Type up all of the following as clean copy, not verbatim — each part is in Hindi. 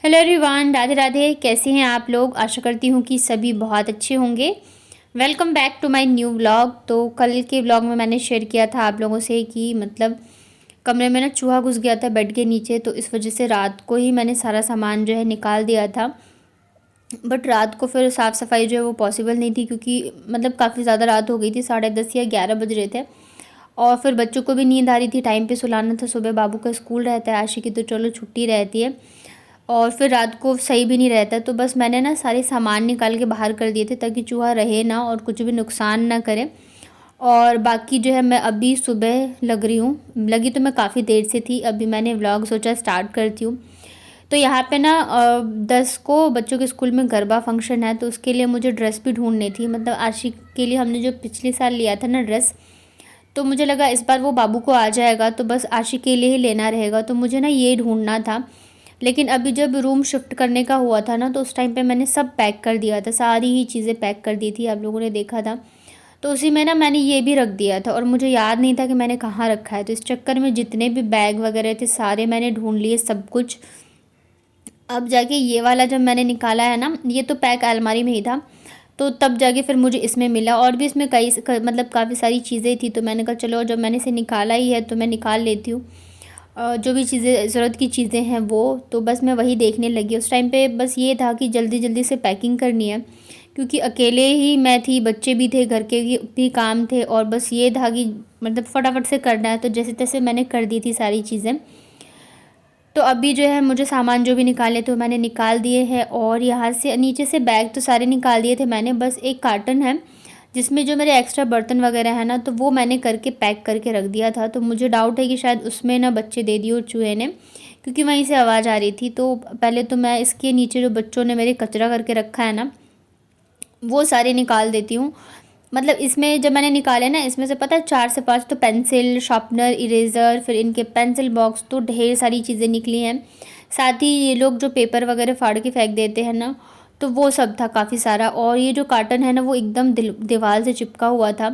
Hello everyone, Radhe Radhe. कैसे हैं आप लोग? आशा करती हूँ कि सभी बहुत अच्छे होंगे। Welcome back to my new vlog. तो कल के व्लॉग में मैंने शेयर किया था आप लोगों से कि मतलब कमरे में ना चूहा घुस गया था बेड के नीचे, तो इस वजह से रात को ही मैंने सारा सामान जो है निकाल दिया था। बट रात को फिर साफ़ सफाई जो है वो पॉसिबल नहीं थी, क्योंकि मतलब काफ़ी ज़्यादा रात हो गई थी, 10:30 या 11 बज रहे थे। और फिर बच्चों को भी नींद आ रही थी, टाइम पे सुलाना था। सुबह बाबू का स्कूल रहता है, आशी की तो चलो छुट्टी रहती है। और फिर रात को सही भी नहीं रहता, तो बस मैंने ना सारे सामान निकाल के बाहर कर दिए थे ताकि चूहा रहे ना और कुछ भी नुकसान ना करे। और बाकी जो है मैं अभी सुबह लग रही हूँ, लगी तो मैं काफ़ी देर से थी। अभी मैंने व्लॉग सोचा स्टार्ट करती हूँ। तो यहाँ पे ना 10 को बच्चों के स्कूल में गरबा फंक्शन है, तो उसके लिए मुझे ड्रेस भी ढूंढनी थी। मतलब आशिक के लिए हमने जो पिछले साल लिया था ना ड्रेस, तो मुझे लगा इस बार वो बाबू को आ जाएगा, तो बस आशिक के लिए ही लेना रहेगा, तो मुझे ना ये ढूंढना था। लेकिन अभी जब रूम शिफ्ट करने का हुआ था ना, तो उस टाइम पे मैंने सब पैक कर दिया था, सारी ही चीज़ें पैक कर दी थी, आप लोगों ने देखा था। तो उसी में ना मैंने ये भी रख दिया था और मुझे याद नहीं था कि मैंने कहाँ रखा है। तो इस चक्कर में जितने भी बैग वगैरह थे सारे मैंने ढूंढ लिए, सब कुछ। अब जाके ये वाला जब मैंने निकाला है ना, ये तो पैक अलमारी में ही था, तो तब जाके फिर मुझे इसमें मिला। और भी इसमें मतलब काफ़ी सारी चीज़ें थी, तो मैंने कहा चलो जब मैंने इसे निकाला ही है तो मैं निकाल लेती हूँ। जो भी चीज़ें ज़रूरत की चीज़ें हैं वो, तो बस मैं वही देखने लगी। उस टाइम पे बस ये था कि जल्दी जल्दी से पैकिंग करनी है, क्योंकि अकेले ही मैं थी, बच्चे भी थे, घर के भी काम थे, और बस ये था कि मतलब फटाफट से करना है। तो जैसे तैसे मैंने कर दी थी सारी चीज़ें। तो अभी जो है मुझे सामान जो भी निकाले तो मैंने निकाल दिए हैं, और यहाँ से नीचे से बैग तो सारे निकाल दिए थे मैंने। बस एक कार्टन है जिसमें जो मेरे एक्स्ट्रा बर्तन वगैरह है ना, तो वो मैंने करके पैक करके रख दिया था। तो मुझे डाउट है कि शायद उसमें ना बच्चे दे दिए और चूहे ने, क्योंकि वहीं से आवाज़ आ रही थी। तो पहले तो मैं इसके नीचे जो बच्चों ने मेरे कचरा करके रखा है ना, वो सारे निकाल देती हूँ। मतलब इसमें जब मैंने निकाले ना, इसमें से पता है 4 से 5 तो पेंसिल, शार्पनर, इरेज़र, फिर इनके पेंसिल बॉक्स, तो ढेर सारी चीज़ें निकली हैं। साथ ही ये लोग जो पेपर वगैरह फाड़ के फेंक देते हैं ना, तो वो सब था काफ़ी सारा। और ये जो कार्टन है ना, वो एकदम दीवार से चिपका हुआ था,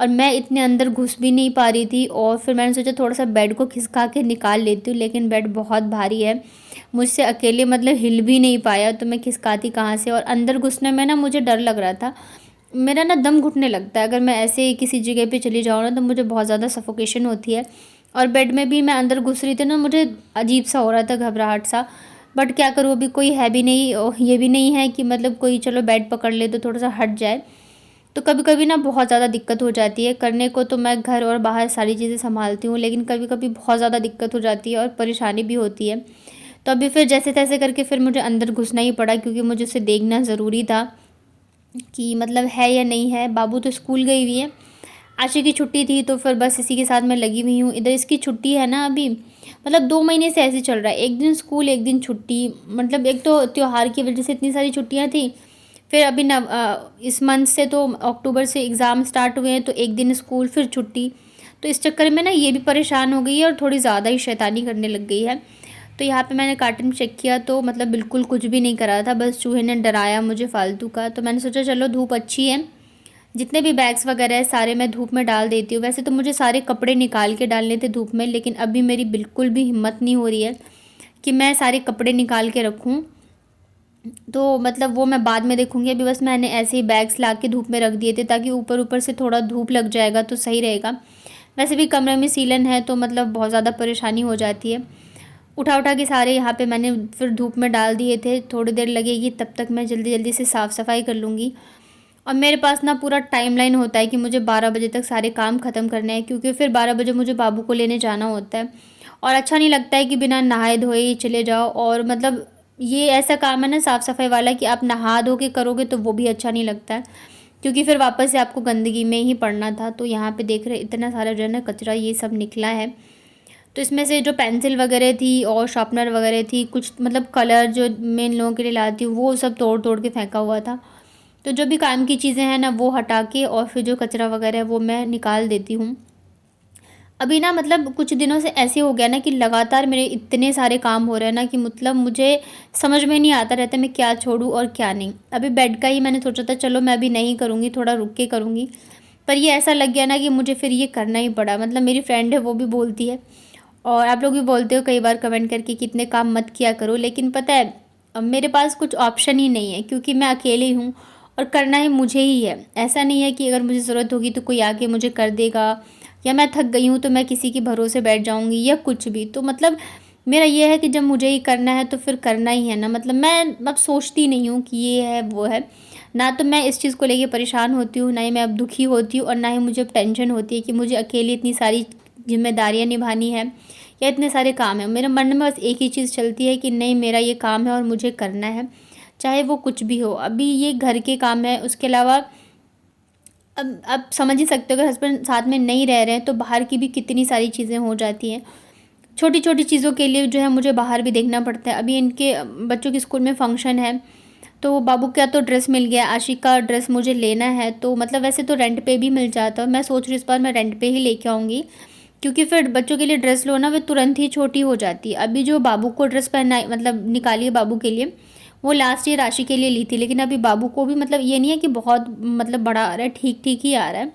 और मैं इतने अंदर घुस भी नहीं पा रही थी। और फिर मैंने सोचा थोड़ा सा बेड को खिसका के निकाल लेती हूँ, लेकिन बेड बहुत भारी है, मुझसे अकेले मतलब हिल भी नहीं पाया, तो मैं खिसकाती कहाँ से। और अंदर घुसने में ना मुझे डर लग रहा था, मेरा ना दम घुटने लगता है अगर मैं ऐसे किसी जगह पे चली जाऊँ ना, तो मुझे बहुत ज़्यादा सफोकेशन होती है। और बेड में भी मैं अंदर घुस रही थी ना, मुझे अजीब सा हो रहा था, घबराहट सा। बट क्या करूँ, अभी कोई है भी नहीं, और ये भी नहीं है कि मतलब कोई चलो बेड पकड़ ले तो थोड़ा सा हट जाए। तो कभी कभी ना बहुत ज़्यादा दिक्कत हो जाती है करने को। तो मैं घर और बाहर सारी चीज़ें संभालती हूँ, लेकिन कभी कभी बहुत ज़्यादा दिक्कत हो जाती है और परेशानी भी होती है। तो अभी फिर जैसे तैसे करके फिर मुझे अंदर घुसना ही पड़ा, क्योंकि मुझे उसे देखना ज़रूरी था कि मतलब है या नहीं है। बाबू तो स्कूल गई हुई है, आशी की छुट्टी थी, तो फिर बस इसी के साथ मैं लगी हुई हूँ। इधर इसकी छुट्टी है ना अभी, मतलब 2 महीने से ऐसे चल रहा है, एक दिन स्कूल एक दिन छुट्टी। मतलब एक तो त्यौहार की वजह से इतनी सारी छुट्टियाँ थी, फिर अभी इस मंथ से तो अक्टूबर से एग्ज़ाम स्टार्ट हुए हैं, तो एक दिन स्कूल फिर छुट्टी। तो इस चक्कर में ना ये भी परेशान हो गई है और थोड़ी ज़्यादा ही शैतानी करने लग गई है। तो यहाँ पे मैंने कार्टन चेक किया, तो मतलब बिल्कुल कुछ भी नहीं करा था, बस चूहे ने डराया मुझे फालतू का। तो मैंने सोचा चलो धूप अच्छी है, जितने भी बैग्स वगैरह है सारे मैं धूप में डाल देती हूँ। वैसे तो मुझे सारे कपड़े निकाल के डालने थे धूप में, लेकिन अभी मेरी बिल्कुल भी हिम्मत नहीं हो रही है कि मैं सारे कपड़े निकाल के रखूँ। तो मतलब वो मैं बाद में देखूँगी, अभी बस मैंने ऐसे ही बैग्स ला के धूप में रख दिए थे, ताकि ऊपर ऊपर से थोड़ा धूप लग जाएगा तो सही रहेगा। वैसे भी कमरे में सीलन है, तो मतलब बहुत ज़्यादा परेशानी हो जाती है। उठा उठा के सारे यहाँ पे मैंने फिर धूप में डाल दिए थे। थोड़ी देर लगेगी, तब तक मैं जल्दी जल्दी से साफ़ सफाई कर लूँगी। और मेरे पास ना पूरा टाइमलाइन होता है कि मुझे 12 बजे तक सारे काम ख़त्म करने हैं, क्योंकि फिर 12 बजे मुझे बाबू को लेने जाना होता है। और अच्छा नहीं लगता है कि बिना नहाए धोए ही चले जाओ। और मतलब ये ऐसा काम है ना साफ़ सफाई वाला, कि आप नहा धो के करोगे तो वो भी अच्छा नहीं लगता है, क्योंकि फिर वापस से आपको गंदगी में ही पड़ना था। तो यहाँ पे देख रहे इतना सारा जो है ना कचरा ये सब निकला है। तो इसमें से जो पेंसिल वगैरह थी और शार्पनर वगैरह थी, कुछ मतलब कलर जो मैं इन लोगों के लिए लाती हूँ, वो सब तोड़ तोड़ के फेंका हुआ था। तो जो भी काम की चीज़ें हैं ना वो हटा के, और फिर जो कचरा वगैरह है वो मैं निकाल देती हूँ। अभी ना मतलब कुछ दिनों से ऐसे हो गया ना कि लगातार मेरे इतने सारे काम हो रहे हैं ना, कि मतलब मुझे समझ में नहीं आता रहता मैं क्या छोड़ूं और क्या नहीं। अभी बेड का ही मैंने सोचा था चलो मैं अभी नहीं करूँगी, थोड़ा रुक के करूँगी, पर ये ऐसा लग गया ना कि मुझे फिर ये करना ही पड़ा। मतलब मेरी फ्रेंड है वो भी बोलती है, और आप लोग भी बोलते हो कई बार कमेंट करके कि इतने काम मत किया करो, लेकिन पता है मेरे पास कुछ ऑप्शन ही नहीं है, क्योंकि मैं अकेली हूँ और करना ही मुझे ही है। ऐसा नहीं है कि अगर मुझे ज़रूरत होगी तो कोई आके मुझे कर देगा, या मैं थक गई हूँ तो मैं किसी के भरोसे बैठ जाऊँगी या कुछ भी। तो मतलब मेरा ये है कि जब मुझे ही करना है तो फिर करना ही है ना। मतलब मैं अब सोचती नहीं हूँ कि ये है वो है, ना तो मैं इस चीज़ को लेके परेशान होती हूँ, ना ही मैं अब दुखी होती हूँ, और ना ही मुझे अब टेंशन होती है कि मुझे अकेले इतनी सारी जिम्मेदारियाँ निभानी है या इतने सारे काम हैं। मेरे मन में बस एक ही चीज़ चलती है कि नहीं, मेरा ये काम है और मुझे करना है, चाहे वो कुछ भी हो। अभी ये घर के काम है, उसके अलावा अब समझ ही सकते हो, अगर हस्बैंड साथ में नहीं रह रहे हैं तो बाहर की भी कितनी सारी चीज़ें हो जाती हैं। छोटी छोटी चीज़ों के लिए जो है मुझे बाहर भी देखना पड़ता है। अभी इनके बच्चों के स्कूल में फंक्शन है, तो बाबू का तो ड्रेस मिल गया, आशिक का ड्रेस मुझे लेना है। तो मतलब वैसे तो रेंट पे भी मिल जाता है, मैं सोच रही हूँ इस बार मैं रेंट पे ही लेके आऊँगी, क्योंकि फिर बच्चों के लिए ड्रेस लो ना, वे तुरंत ही छोटी हो जाती है। अभी जो बाबू को ड्रेस पहना मतलब निकाली है बाबू के लिए, वो लास्ट ईयर राशि के लिए ली थी, लेकिन अभी बाबू को भी मतलब ये नहीं है कि बहुत मतलब बड़ा आ रहा है, ठीक ठीक ही आ रहा है।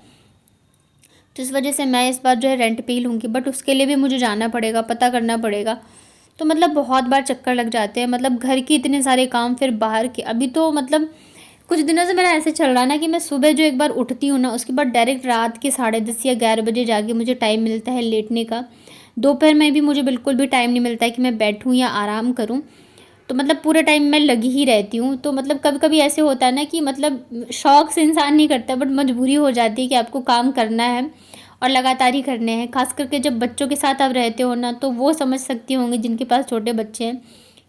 तो इस वजह से मैं इस बार जो है रेंट पे ही लूँगी, बट उसके लिए भी मुझे जाना पड़ेगा, पता करना पड़ेगा। तो मतलब बहुत बार चक्कर लग जाते हैं, मतलब घर के इतने सारे काम, फिर बाहर के। अभी तो मतलब कुछ दिनों से मेरा ऐसे चल रहा है ना कि मैं सुबह जो एक बार उठती हूँ ना, उसके बाद डायरेक्ट रात के 10:30 या 11 बजे जाके मुझे टाइम मिलता है लेटने का। दोपहर में भी मुझे बिल्कुल भी टाइम नहीं मिलता है कि मैं बैठूँ या आराम करूँ। तो मतलब पूरे टाइम मैं लगी ही रहती हूँ। तो मतलब कभी-कभी ऐसे होता है ना कि मतलब शौक से इंसान नहीं करता, बट मजबूरी हो जाती है कि आपको काम करना है और लगातार ही करने हैं। ख़ास करके जब बच्चों के साथ आप रहते हो ना, तो वो समझ सकती होंगी जिनके पास छोटे बच्चे हैं,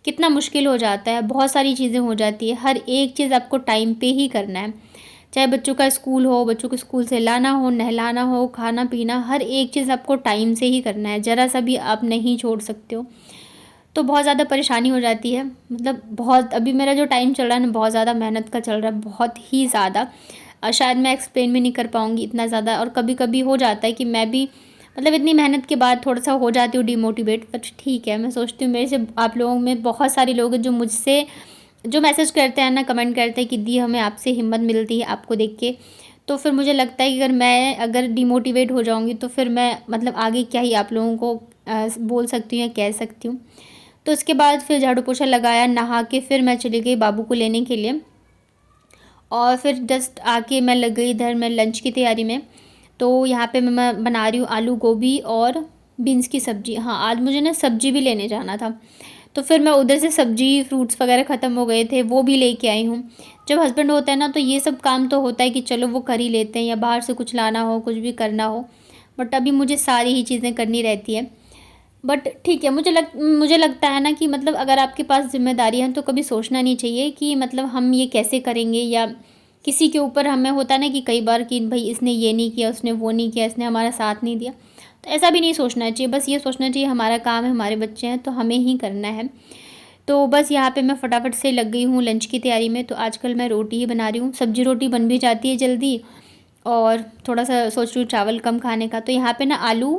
कितना मुश्किल हो जाता है। बहुत सारी चीज़ें हो जाती है, हर एक चीज़ आपको टाइम पे ही करना है। चाहे बच्चों का स्कूल हो, बच्चों को स्कूल से लाना हो, नहलाना हो, खाना-पीना, हर एक चीज़ आपको टाइम से ही करना है, ज़रा-सा भी आप नहीं छोड़ सकते हो। तो बहुत ज़्यादा परेशानी हो जाती है। मतलब बहुत अभी मेरा जो टाइम चल रहा है ना, बहुत ज़्यादा मेहनत का चल रहा है, बहुत ही ज़्यादा। शायद मैं एक्सप्लेन भी नहीं कर पाऊँगी इतना ज़्यादा। और कभी-कभी हो जाता है कि मैं भी मतलब इतनी मेहनत के बाद थोड़ा-सा हो जाती हूँ डिमोटिवेट, बट ठीक है, मैं सोचती हूँ मेरे से आप लोगों में बहुत सारे लोग हैं जो मुझसे जो मैसेज करते हैं ना, कमेंट करते हैं कि दी हमें आपसे हिम्मत मिलती है आपको देख के। तो फिर मुझे लगता है कि अगर डिमोटिवेट हो जाऊँगी तो फिर मैं मतलब आगे क्या ही आप लोगों को बोल सकती हूँ या कह सकती हूँ। तो उसके बाद फिर झाड़ू पोछा लगाया, नहा के फिर मैं चली गई बाबू को लेने के लिए, और फिर जस्ट आके मैं लग गई इधर मैं लंच की तैयारी में। तो यहाँ पे मैं बना रही हूँ आलू गोभी और बीन्स की सब्ज़ी। हाँ, आज मुझे ना सब्ज़ी भी लेने जाना था, तो फिर मैं उधर से सब्ज़ी फ्रूट्स वगैरह ख़त्म हो गए थे, वो भी लेके आई हूँ। जब हस्बैंड होता है ना तो ये सब काम तो होता है कि चलो वो कर ही लेते हैं, या बाहर से कुछ लाना हो, कुछ भी करना हो, बट अभी मुझे सारी ही चीज़ें करनी रहती हैं। बट ठीक है, मुझे लगता है ना कि मतलब अगर आपके पास ज़िम्मेदारी है तो कभी सोचना नहीं चाहिए कि मतलब हम ये कैसे करेंगे, या किसी के ऊपर हमें होता है ना कि कई बार कि भई इसने ये नहीं किया, उसने वो नहीं किया, इसने हमारा साथ नहीं दिया। तो ऐसा भी नहीं सोचना चाहिए, बस ये सोचना चाहिए हमारा काम है, हमारे बच्चे हैं तो हमें ही करना है। तो बस यहाँ पे मैं फटाफट से लग गई हूँ लंच की तैयारी में। तो आजकल मैं रोटी ही बना रही हूँ, सब्ज़ी रोटी बन भी जाती है जल्दी, और थोड़ा-सा सोच रही हूँ चावल कम खाने का। तो यहाँ पे ना आलू,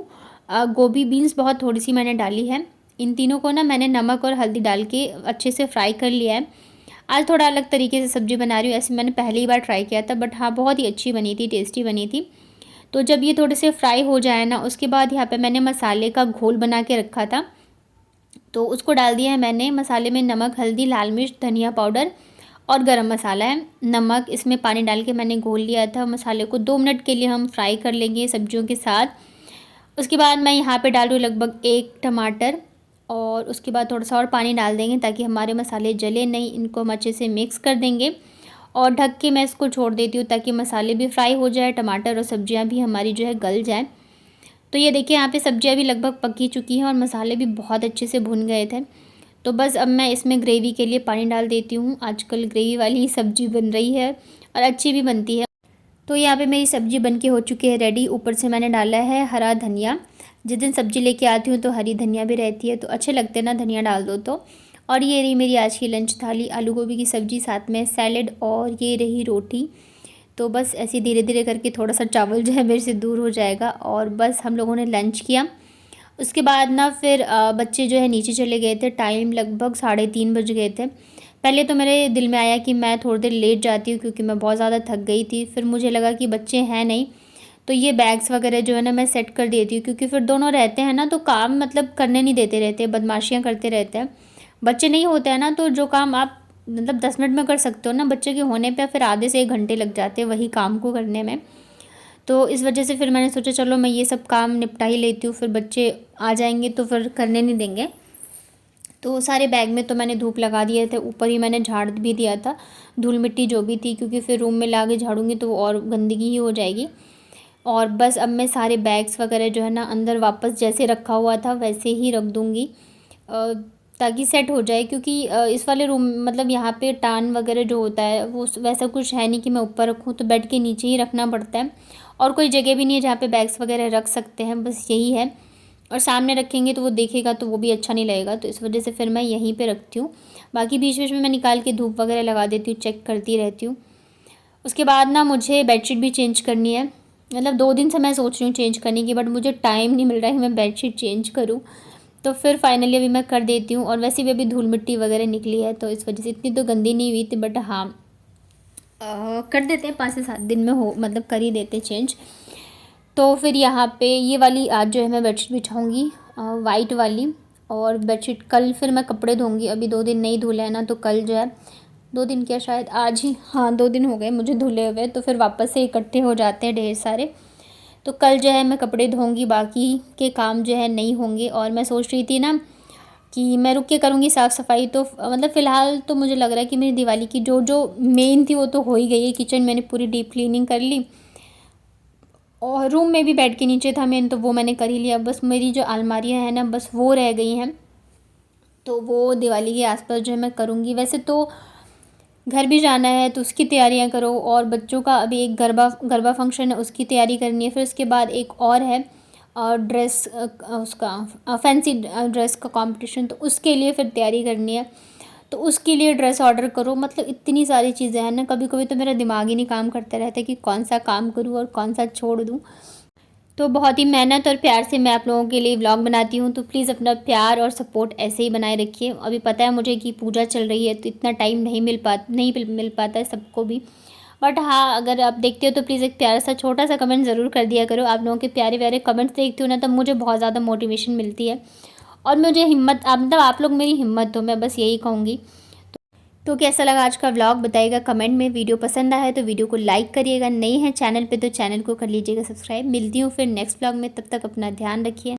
गोभी, बीन्स बहुत थोड़ी-सी मैंने डाली है। इन तीनों को ना मैंने नमक और हल्दी डाल के अच्छे से फ्राई कर लिया है। आज थोड़ा अलग तरीके से सब्ज़ी बना रही हूँ, ऐसे मैंने पहली ही बार ट्राई किया था, बट हाँ, बहुत ही अच्छी बनी थी, टेस्टी बनी थी। तो जब ये थोड़े से फ्राई हो जाए ना, उसके बाद यहाँ पे मैंने मसाले का घोल बना के रखा था, तो उसको डाल दिया है मैंने। मसाले में नमक, हल्दी, लाल मिर्च, धनिया पाउडर और गरम मसाला है। नमक, इसमें पानी डाल के मैंने घोल लिया था। मसाले को 2 मिनट के लिए हम फ्राई कर लेंगे सब्जियों के साथ। उसके बाद मैं यहाँ पे डाल रही हूँ लगभग 1 टमाटर, और उसके बाद थोड़ा-सा और पानी डाल देंगे ताकि हमारे मसाले जले नहीं। इनको हम अच्छे से मिक्स कर देंगे और ढक के मैं इसको छोड़ देती हूँ ताकि मसाले भी फ्राई हो जाए, टमाटर और सब्जियाँ भी हमारी जो है गल जाएँ। तो ये देखिए यहाँ पे सब्जियाँ भी लगभग पक ही चुकी हैं और मसाले भी बहुत अच्छे से भुन गए थे। तो बस अब मैं इसमें ग्रेवी के लिए पानी डाल देती हूँ। आजकल ग्रेवी वाली ही सब्ज़ी बन रही है और अच्छी भी बनती है। तो यहाँ पे मेरी सब्ज़ी बनके हो चुकी है रेडी। ऊपर से मैंने डाला है हरा धनिया। जिस दिन सब्ज़ी लेके आती हूँ तो हरी धनिया भी रहती है, तो अच्छे लगते हैं ना धनिया डाल दो तो। और ये रही मेरी आज की लंच थाली, आलू गोभी की सब्ज़ी, साथ में सैलेड, और ये रही रोटी। तो बस ऐसे धीरे धीरे करके थोड़ा सा चावल जो है मेरे से दूर हो जाएगा, और बस हम लोगों ने लंच किया। उसके बाद ना फिर बच्चे जो है नीचे चले गए थे। टाइम लगभग 3:30 बज गए थे। पहले तो मेरे दिल में आया कि मैं थोड़ी देर लेट जाती हूँ क्योंकि मैं बहुत ज़्यादा थक गई थी। फिर मुझे लगा कि बच्चे हैं नहीं, तो ये बैग्स वगैरह जो है ना मैं सेट कर देती हूँ, क्योंकि फिर दोनों रहते हैं ना तो काम मतलब करने नहीं देते रहते, बदमाशियाँ करते रहते हैं। बच्चे नहीं होते हैं ना, तो जो काम आप मतलब 10 मिनट में कर सकते हो ना, बच्चे के होने पे फिर आधे से 1 घंटे लग जाते हैं वही काम को करने में। तो इस वजह से फिर मैंने सोचा चलो मैं ये सब काम निपटा ही लेती हूँ, फिर बच्चे आ जाएंगे तो फिर करने नहीं देंगे। तो सारे बैग में तो मैंने धूप लगा दिए थे, ऊपर ही मैंने झाड़ भी दिया था धूल मिट्टी जो भी थी, क्योंकि फिर रूम में ला के झाड़ूंगी तो वो और गंदगी ही हो जाएगी। और बस अब मैं सारे बैग्स वगैरह जो है ना अंदर वापस जैसे रखा हुआ था वैसे ही रख दूँगी, ताकि सेट हो जाए। क्योंकि इस वाले रूम मतलब यहाँ पे टान वगैरह जो होता है वो वैसा कुछ है नहीं कि मैं ऊपर रखूँ, तो बेड के नीचे ही रखना पड़ता है और कोई जगह भी नहीं है जहाँ पे बैग्स वगैरह रख सकते हैं, बस यही है। और सामने रखेंगे तो वो देखेगा तो वो भी अच्छा नहीं लगेगा, तो इस वजह से फिर मैं यहीं पे रखती हूँ। बाकी बीच बीच में मैं निकाल के धूप वगैरह लगा देती हूँ, चेक करती रहती हूँ। उसके बाद ना मुझे बेडशीट भी चेंज करनी है, मतलब 2 दिन से मैं सोच रही हूँ चेंज करने की, बट मुझे टाइम नहीं मिल रहा है कि मैं बेडशीट चेंज करूँ। तो फिर फाइनली अभी मैं कर देती हूँ। और वैसे भी अभी धूल मिट्टी वगैरह निकली है तो इस वजह से इतनी तो गंदी नहीं हुई थी, बट हाँ कर देते हैं 5 से 7 दिन में हो, मतलब कर ही देते चेंज। तो फिर यहाँ पे ये वाली आज जो है मैं बेडशीट बिछाऊँगी वाइट वाली, और बेडशीट कल फिर मैं कपड़े धोऊँगी। अभी 2 दिन नहीं धुले हैं ना, तो कल जो है 2 दिन क्या शायद आज ही, हाँ 2 दिन हो गए मुझे धुले हुए, तो फिर वापस से इकट्ठे हो जाते हैं ढेर सारे। तो कल जो है मैं कपड़े धोऊँगी, बाकी के काम जो है नहीं होंगे। और मैं सोच रही थी ना कि मैं रुक के करूँगी साफ़ सफाई, तो मतलब फ़िलहाल तो मुझे लग रहा है कि मेरी दिवाली की जो जो मेन थी वो तो हो ही गई है। किचन मैंने पूरी डीप क्लीनिंग कर ली, और रूम में भी बेड के नीचे था मेन, तो वो मैंने कर ही लिया। बस मेरी जो अलमारियाँ हैं ना बस वो रह गई हैं, तो वो दिवाली के आसपास जो है मैं करूँगी। वैसे तो घर भी जाना है तो उसकी तैयारियां करो, और बच्चों का अभी एक गरबा गरबा फंक्शन है उसकी तैयारी करनी है। फिर उसके बाद एक और है और ड्रेस उसका फैंसी ड्रेस का कंपटीशन, तो उसके लिए फिर तैयारी करनी है, तो उसके लिए ड्रेस ऑर्डर करो। मतलब इतनी सारी चीज़ें हैं ना, कभी कभी तो मेरा दिमाग ही नहीं काम करता रहता है कि कौन सा काम करूँ और कौन सा छोड़ दूँ। तो बहुत ही मेहनत और प्यार से मैं आप लोगों के लिए व्लॉग बनाती हूँ, तो प्लीज़ अपना प्यार और सपोर्ट ऐसे ही बनाए रखिए। अभी पता है मुझे कि पूजा चल रही है तो इतना टाइम नहीं मिल पाता है सबको भी, बट हाँ अगर आप देखते हो तो प्लीज़ एक प्यारा सा छोटा सा कमेंट ज़रूर कर दिया करो। आप लोगों के प्यारे प्यारे कमेंट्स देखती हूँ ना, तब मुझे बहुत ज़्यादा मोटिवेशन मिलती है और मुझे हिम्मत, मतलब आप लोग मेरी हिम्मत हो, मैं बस यही कहूँगी। तो कैसा लगा आज का व्लॉग बताइएगा कमेंट में। वीडियो पसंद आया है तो वीडियो को लाइक करिएगा, नए हैं चैनल पे तो चैनल को कर लीजिएगा सब्सक्राइब। मिलती हूँ फिर नेक्स्ट व्लॉग में, तब तक अपना ध्यान रखिए।